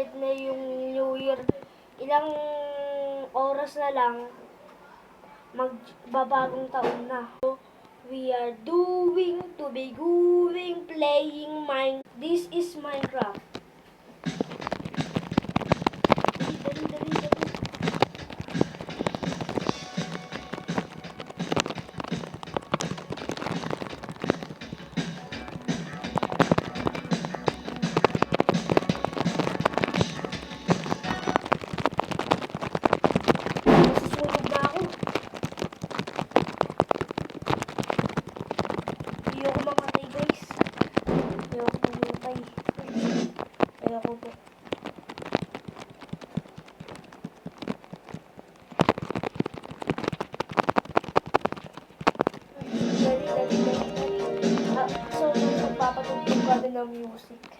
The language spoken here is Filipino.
malapit na yung New Year. Ilang oras na lang, magbabagong taon na. We are to be going, playing Mine. This is Minecraft. Dali, dali, dali, dali. Nasusunog na ako. Ayoko mamatay, guys. Ayoko mamatay. Ayoko po. Dali, dali, dali, dali. So, magpapatugtog kami ng music.